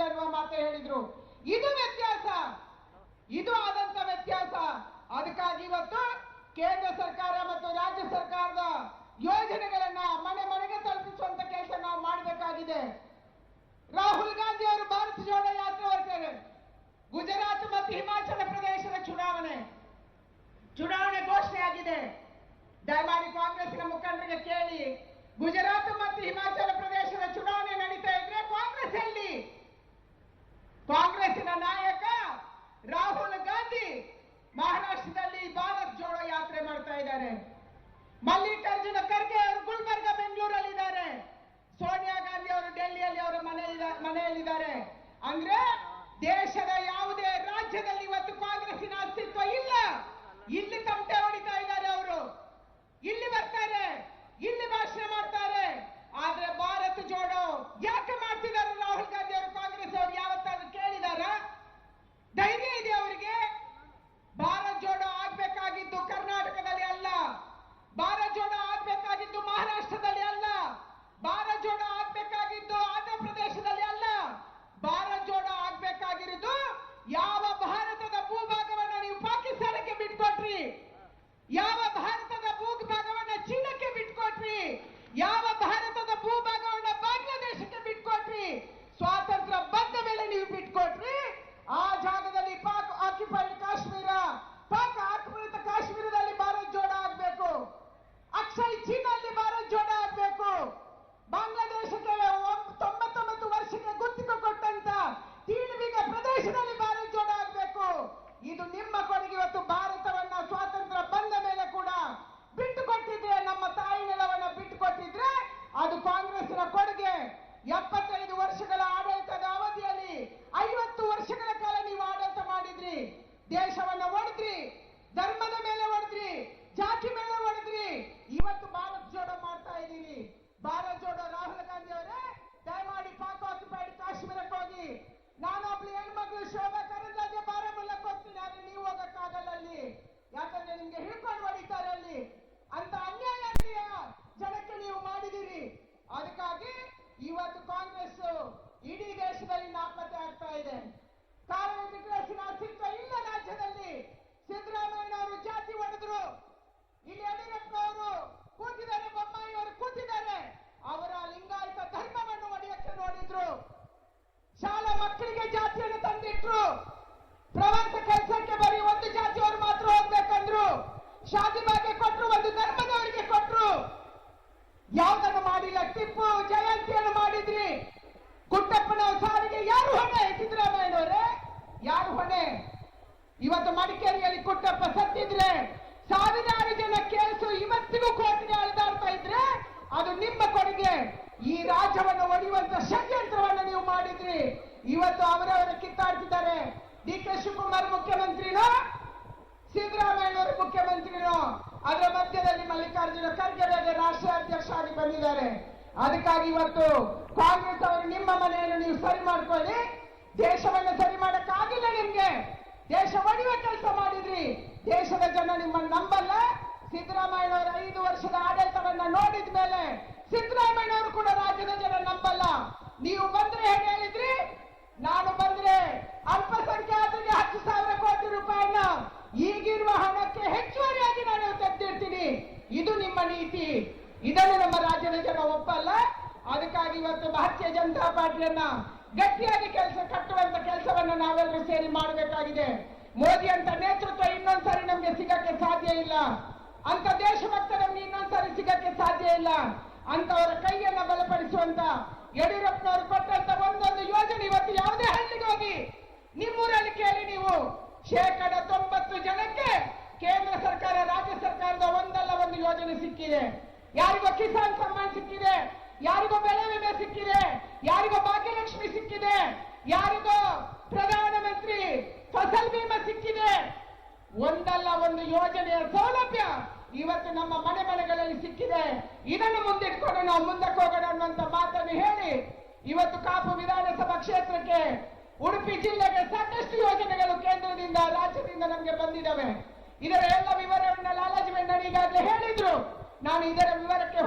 ಅನ್ನುವ ಮಾತು ಹೇಳಿದ್ರು. ಇದು ವ್ಯತ್ಯಾಸ, ಇದು ಆದಂತ ವ್ಯತ್ಯಾಸ. ಅದಕ್ಕಾಗಿ ಇವತ್ತು ಕೇಂದ್ರ ಸರ್ಕಾರ ಮತ್ತು ರಾಜ್ಯ ಸರ್ಕಾರದ ಯೋಜನೆಗಳನ್ನ ಮನೆ ಮನೆಗೆ ತಲುಪಿಸುವಂತ ಕೆಲಸ ನಾವು ಮಾಡಬೇಕಾಗಿದೆ. ರಾಹುಲ್ ಗಾಂಧಿ ಅವರು ಭಾರತ ಜೋಡೋ ಯಾತ್ರೆ ಹೊರಟಿದ್ದಾರೆ. ಗುಜರಾತ್ ಮತ್ತು ಹಿಮಾಚಲ ಪ್ರದೇಶದ ಚುನಾವಣೆ ಘೋಷಣೆ ಆಗಿದೆ. ದಯಮಾಡಿ ಕಾಂಗ್ರೆಸ್ನ ಮುಖಂಡರಿಗೆ ಕೇಳಿ, ಗುಜರಾತ್ ಮತ್ತು ಹಿಮಾಚಲ ಪ್ರದೇಶದ ಚುನಾವಣೆ ನಡೀತಾ ಇದ್ರೆ ಕಾಂಗ್ರೆಸ್ ಎಲ್ಲಿ? ಕಾಂಗ್ರೆಸ್ಸಿನ ನಾಯಕ ರಾಹುಲ್ ಗಾಂಧಿ ಮಹಾರಾಷ್ಟ್ರದಲ್ಲಿ ಭಾರತ್ ಜೋಡೋ ಯಾತ್ರೆ ಮಾಡ್ತಾ ಇದ್ದಾರೆ. ಮಲ್ಲಿಕಾರ್ಜುನ ಖರ್ಗೆ ಅವರು ಗುಲ್ಬರ್ಗ ಬೆಂಗಳೂರಲ್ಲಿ ಇದ್ದಾರೆ. ಸೋನಿಯಾ ಗಾಂಧಿ ಅವರು ಡೆಲ್ಲಿಯಲ್ಲಿ ಅವರ ಮನೆಯಲ್ಲಿದ್ದಾರೆ. ಅಂದ್ರೆ ದೇಶದ ಯಾವುದೇ ರಾಜ್ಯದಲ್ಲಿ ಇವತ್ತು ಕಾಂಗ್ರೆಸ್ಸಿನ ಅಸ್ತಿತ್ವ ಇಲ್ಲ. ಇಲ್ಲಿ ತಮಟೆ ಹೊಡಿತಾ ಇದ್ದಾರೆ. ಅವರು ಇಲ್ಲಿ ಬರ್ತಾರೆ, ಇಲ್ಲಿ ಭಾಷಣ ಮಾಡ್ತಾರೆ. ಆದ್ರೆ ಭಾರತ್ ಜೋಡೋ ಯಾಕೆ ಮಾಡ್ತಿದ್ದಾರೆ ರಾಹುಲ್ ಗಾಂಧಿ ಅವರು? ಕಾಂಗ್ರೆಸ್ ಅವರು ಯಾವತ್ತಾದ್ರೂ ಕೇಳಿದಾರ? ಧೈರ್ಯ ಇದೆ ಅವರಿಗೆ? ಭಾರತ್ ಜೋಡೋ ಆಗ್ಬೇಕಾಗಿದ್ದು ಕರ್ನಾಟಕದಲ್ಲಿ ಅಲ್ಲ, ಭಾರತ್ ಜೋಡೋ ಆಗ್ಬೇಕಾಗಿದ್ದು ಮಹಾರಾಷ್ಟ್ರದಲ್ಲಿ ಅಲ್ಲ, ಭಾರತ್ ಜೋಡೋ ಆಗ್ಬೇಕಾಗಿದ್ದು ಆಂಧ್ರ ಪ್ರದೇಶದಲ್ಲಿ ಅಲ್ಲ. ಭಾರತ್ ಜೋಡೋ ಆಗ್ಬೇಕಾಗಿರೋದು ಯಾವ ಭಾರತದ ಭೂಭಾಗವನ್ನ ನೀವು ಪಾಕಿಸ್ತಾನಕ್ಕೆ ಬಿಟ್ಕೊಟ್ರಿ, ಯಾವ ಭಾರತದ ಭೂಭಾಗವನ್ನ ಚೀನಾಕ್ಕೆ ಬಿಟ್ಕೊಟ್ರಿ, ಯಾವ ಭಾರತದ ಭೂಭಾಗವನ್ನ ಬಾಂಗ್ಲಾದೇಶಕ್ಕೆ ಬಿಟ್ಕೊಟ್ರಿ, ಸ್ವಾತಂತ್ರ್ಯ ಬಂದ ಮೇಲೆ ನೀವು ಬಿಟ್ಕೊಟ್ರಿ. ಆ ಜಾಗದಲ್ಲಿ ಪಾಕ್ ಆಕ್ಯುಪೈಡ್ ಕಾಶ್ಮೀರ, ಪಾಕ್ ಆಕ್ರಮಿತ ಕಾಶ್ಮೀರದಲ್ಲಿ ಭಾರತ್ ಜೋಡೋ ಆಗ್ಬೇಕು. ಅಕ್ಷಯ್ ಚೀನಾದಲ್ಲಿ ಭಾರತ್ ಜೋಡೋ ಆಗ್ಬೇಕು. ಬಾಂಗ್ಲಾದೇಶಕ್ಕೆ 99 ವರ್ಷಕ್ಕೆ ಗುತ್ತಿಗೆ ಕೊಟ್ಟಂತ ತೀಳ್ಬಿಗ ಪ್ರದೇಶದಲ್ಲಿ ಭಾರತ್ ಜೋಡೋ ಆಗ್ಬೇಕು. ಇದು ನಿಮ್ಮ ಕೊಡುಗೆ. ಇವತ್ತು ಭಾರತವನ್ನ ಸ್ವಾತಂತ್ರ್ಯ ಬಂದ ಮೇಲೆ ಕೂಡ ಬಿಟ್ಟು ಕೊಟ್ಟಿದ್ರೆ, ನಮ್ಮ ತಾಯಿ ನೆಲವನ್ನ ಬಿಟ್ಟು ಕೊಟ್ಟಿದ್ರೆ ಅದು ಕಾಂಗ್ರೆಸ್ನ ಕೊಡುಗೆ. 75 ವರ್ಷಗಳ ಆಡಳಿತದ ಅವಧಿಯಲ್ಲಿ 50 ವರ್ಷಗಳ ಕಾಲ ನೀವು ಆಡಳಿತ ಮಾಡಿದ್ರಿ. ದೇಶವನ್ನ ಒಡೆದ್ರಿ, ಧರ್ಮದ ಮೇಲೆ ಒಡೆದ್ರಿ, ಜಾತಿ ಮೇಲೆ ಒಡೆದ್ರಿ. ಇವತ್ತು ಭಾರತ್ ಜೋಡೋ ಮಾಡ್ತಾ ಇದ್ದೀರಿ. ಭಾರತ್ ಜೋಡೋ ರಾಹುಲ್ ಗಾಂಧಿ ಅವರೇ, ದಯಮಾಡಿ ಪಾಕ್ ಆಕ್ಯುಪೈಡ್ ಕಾಶ್ಮೀರಕ್ಕೆ ಹೋಗಿ. ನಾನೊಬ್ಳು ಹೆಣ್ಮಗಳು ಶೋಭಾ ಕರಂದ್ಲಾಜೆ ಬಾರಾಮುಲ್ಲಕ್ಕೆ ಹೋಗ್ತೀನಿ, ಆದ್ರೆ ನೀವು ಹೋಗಕ್ಕಾಗಲ್ಲ ಅಲ್ಲಿ. ಯಾಕಂದ್ರೆ ನಿಮ್ಗೆ ಹಿಡ್ಕೊಂಡು ಹೊಡಿತಾರೆ ಅಲ್ಲಿ. ಅಂತ ಅನ್ಯಾಯ ಜನಕ್ಕೆ ನೀವು ಮಾಡಿದಿರಿ. ಅದಕ್ಕಾಗಿ ಇವತ್ತು ಕಾಂಗ್ರೆಸ್ ಇಡೀ ದೇಶದಲ್ಲಿ ನಾಪತ್ತೆ ಆಗ್ತಾ ಇದೆ. ಕಾಂಗ್ರೆಸ್ಸಿನ ಅಸ್ತಿತ್ವ ಇಲ್ಲ ರಾಜ್ಯದಲ್ಲಿ. ಸಿದ್ದರಾಮಯ್ಯನವರು ಜಾತಿ ಹೊಡೆದ್ರು, ಇಲ್ಲಿ ಯಡಿಯೂರಪ್ಪನವರು ಕೂತಿದ್ದಾರೆ, ಬೊಮ್ಮಾಯಿ ಅವರು ಕೂತಿದ್ದಾರೆ. ಅವರ ಲಿಂಗಾಯತ ಧರ್ಮವನ್ನು ಒಡೆಯಕ್ಕೆ ನೋಡಿದ್ರು. ಶಾಲಾ ಮಕ್ಕಳಿಗೆ ಜಾತಿಯನ್ನು ತಂದಿಟ್ರು. ಪ್ರವಾಸ ಕೆಲಸಕ್ಕೆ ಬರೀ ಒಂದು ಜಾತಿಯವರು ಮಾತ್ರ ಹೋಗ್ಬೇಕಂದ್ರು. ಶಾದಿ ಬಗ್ಗೆ ಕೊಟ್ರು, ಒಂದು ಧರ್ಮದವರಿಗೆ ಕೊಟ್ರು. ಯಾವುದನ್ನು ಮಾಡಿಲ್ಲ. ಟಿಪ್ಪು ಜಯಂತಿಯನ್ನು ಮಾಡಿದ್ರಿ. ಗುಡ್ಡಪ್ಪನ ಸಾರಿಗೆ ಯಾರು ಹೊಣೆ? ಸಿದ್ದರಾಮಯ್ಯನವರೇ, ಯಾರು ಹೊಣೆ? ಇವತ್ತು ಮಡಿಕೇರಿಯಲ್ಲಿ ಗುಡ್ಡಪ್ಪ ಸತ್ತಿದ್ರೆ ಸಾವಿರಾರು ಜನ ಕೇಸು ಇವತ್ತಿಗೂ ಕೋರ್ಟ್ಗೆ ಅಳೆದಾಡ್ತಾ ಇದ್ರೆ ಅದು ನಿಮ್ಮ ಕೊಡುಗೆ. ಈ ರಾಜ್ಯವನ್ನು ಒಡೆಯುವಂತ ಷಡ್ಯಂತ್ರವನ್ನು ನೀವು ಮಾಡಿದ್ರಿ. ಇವತ್ತು ಅವರವರ ಕಿತ್ತಾಡ್ತಿದ್ದಾರೆ. ಡಿ.ಕೆ. ಶಿವಕುಮಾರ್ ಮುಖ್ಯಮಂತ್ರಿನೋ, ಸಿದ್ದರಾಮಯ್ಯನವರು ಮುಖ್ಯಮಂತ್ರಿನೋ, ಅದರ ಮಧ್ಯದಲ್ಲಿ ಮಲ್ಲಿಕಾರ್ಜುನ ಖರ್ಗೆ ರಾಷ್ಟ್ರೀಯ ಅಧ್ಯಕ್ಷ ಆಗಿ ಬಂದಿದ್ದಾರೆ. ಅದಕ್ಕಾಗಿ ಇವತ್ತು ಕಾಂಗ್ರೆಸ್ ಅವರು ನಿಮ್ಮ ಮನೆಯನ್ನು ನೀವು ಸರಿ ಮಾಡ್ಕೊಳ್ಳಿ. ದೇಶವನ್ನು ಸರಿ ಮಾಡಕ್ಕಾಗಿಲ್ಲ ನಿಮ್ಗೆ. ದೇಶ ಒಡೆಯುವ ಕೆಲಸ ಮಾಡಿದ್ರಿ. ದೇಶದ ಜನ ನಿಮ್ಮನ್ನು ನಂಬಲ್ಲ. ಸಿದ್ದರಾಮಯ್ಯನವರ 5 ವರ್ಷದ ಆಡಳಿತವನ್ನ ನೋಡಿದ ಮೇಲೆ ಸಿದ್ದರಾಮಯ್ಯನವರು ಕೂಡ ರಾಜ್ಯದ ಜನ ನಂಬಲ್ಲ. ನೀವು ಬಂದ್ರೆ ಹೇಗೆ ಹೇಳಿದ್ರಿ? ನಾನು ಬಂದ್ರೆ ಅಲ್ಪಸಂಖ್ಯಾತರಿಗೆ 10,000 ಕೋಟಿ ರೂಪಾಯಿನ ಈಗಿರುವ ಹಣಕ್ಕೆ ಹೆಚ್ಚುವರಿಯಾಗಿ ನಾನು ತೆಗೆದಿರ್ತೀನಿ. ಇದು ನಿಮ್ಮ ನೀತಿ. ಇದನ್ನು ನಮ್ಮ ರಾಜ್ಯದ ಜನ ಒಪ್ಪಲ್ಲ. ಅದಕ್ಕಾಗಿ ಇವತ್ತು ಭಾರತೀಯ ಜನತಾ ಪಾರ್ಟಿಯನ್ನ ಗಟ್ಟಿಯಾಗಿ ಕಟ್ಟುವಂತ ಕೆಲಸವನ್ನ ನಾವೆಲ್ಲರೂ ಸೇರಿ ಮಾಡಬೇಕಾಗಿದೆ. ಮೋದಿ ಅಂತ ನೇತೃತ್ವ ಇನ್ನೊಂದ್ಸರಿ ನಮ್ಗೆ ಸಿಗಕ್ಕೆ ಸಾಧ್ಯ ಇಲ್ಲ. ಅಂತ ದೇಶಭಕ್ತ ನಮ್ಗೆ ಇನ್ನೊಂದ್ಸರಿ ಸಿಗಕ್ಕೆ ಸಾಧ್ಯ ಇಲ್ಲ. ಅಂತವರ ಕೈಯನ್ನ ಬಲಪಡಿಸುವಂತ ಯಡಿಯೂರಪ್ಪನವರು ಕೊಟ್ಟಂತ ಒಂದೊಂದು ಯೋಜನೆ ಇವತ್ತು ಯಾವುದೇ ಹಳ್ಳಿಗೆ ಹೋಗಿ ನಿಮ್ಮೂರಲ್ಲಿ ಕೇಳಿ ನೀವು, 90% ಜನಕ್ಕೆ ಕೇಂದ್ರ ಸರ್ಕಾರ ರಾಜ್ಯ ಸರ್ಕಾರದ ಒಂದಲ್ಲ ಒಂದು ಯೋಜನೆ ಸಿಕ್ಕಿದೆ. ಯಾರಿಗೋ ಕಿಸಾನ್ ಸಮ್ಮಾನ್ ಸಿಕ್ಕಿದೆ, ಯಾರಿಗೋ ಬೆಳೆ ವಿಮೆ ಸಿಕ್ಕಿದೆ, ಯಾರಿಗೋ ಭಾಗ್ಯಲಕ್ಷ್ಮಿ ಸಿಕ್ಕಿದೆ, ಯಾರಿಗೋ ಪ್ರಧಾನಮಂತ್ರಿ ಫಸಲ್ ಬಿಮಾ ಸಿಕ್ಕಿದೆ. ಒಂದಲ್ಲ ಒಂದು ಯೋಜನೆಯ ಸೌಲಭ್ಯ ಇವತ್ತು ನಮ್ಮ ಮನೆಗಳಲ್ಲಿ ಸಿಕ್ಕಿದೆ. ಇದನ್ನು ಮುಂದಿಟ್ಕೊಂಡು ನಾವು ಮುಂದಕ್ಕೆ ಹೋಗೋಣ ಅನ್ನುವಂತ ಮಾತನ್ನು ಹೇಳಿ ಇವತ್ತು ಕಾಪು ವಿಧಾನಸಭಾ ಕ್ಷೇತ್ರಕ್ಕೆ, ಉಡುಪಿ ಜಿಲ್ಲೆಗೆ ಸಾಕಷ್ಟು ಯೋಜನೆಗಳು ಕೇಂದ್ರದಿಂದ ರಾಜ್ಯದಿಂದ ನಮಗೆ ಬಂದಿದ್ದಾವೆ. ಇದರ ಎಲ್ಲ ವಿವರವನ್ನ ಲಾಲಾಜಿ ಮೆಂಡನ್ ಈಗಾಗಲೇ ಹೇಳಿದ್ರು. ನಾನು ಇದರ ವಿವರಕ್ಕೆ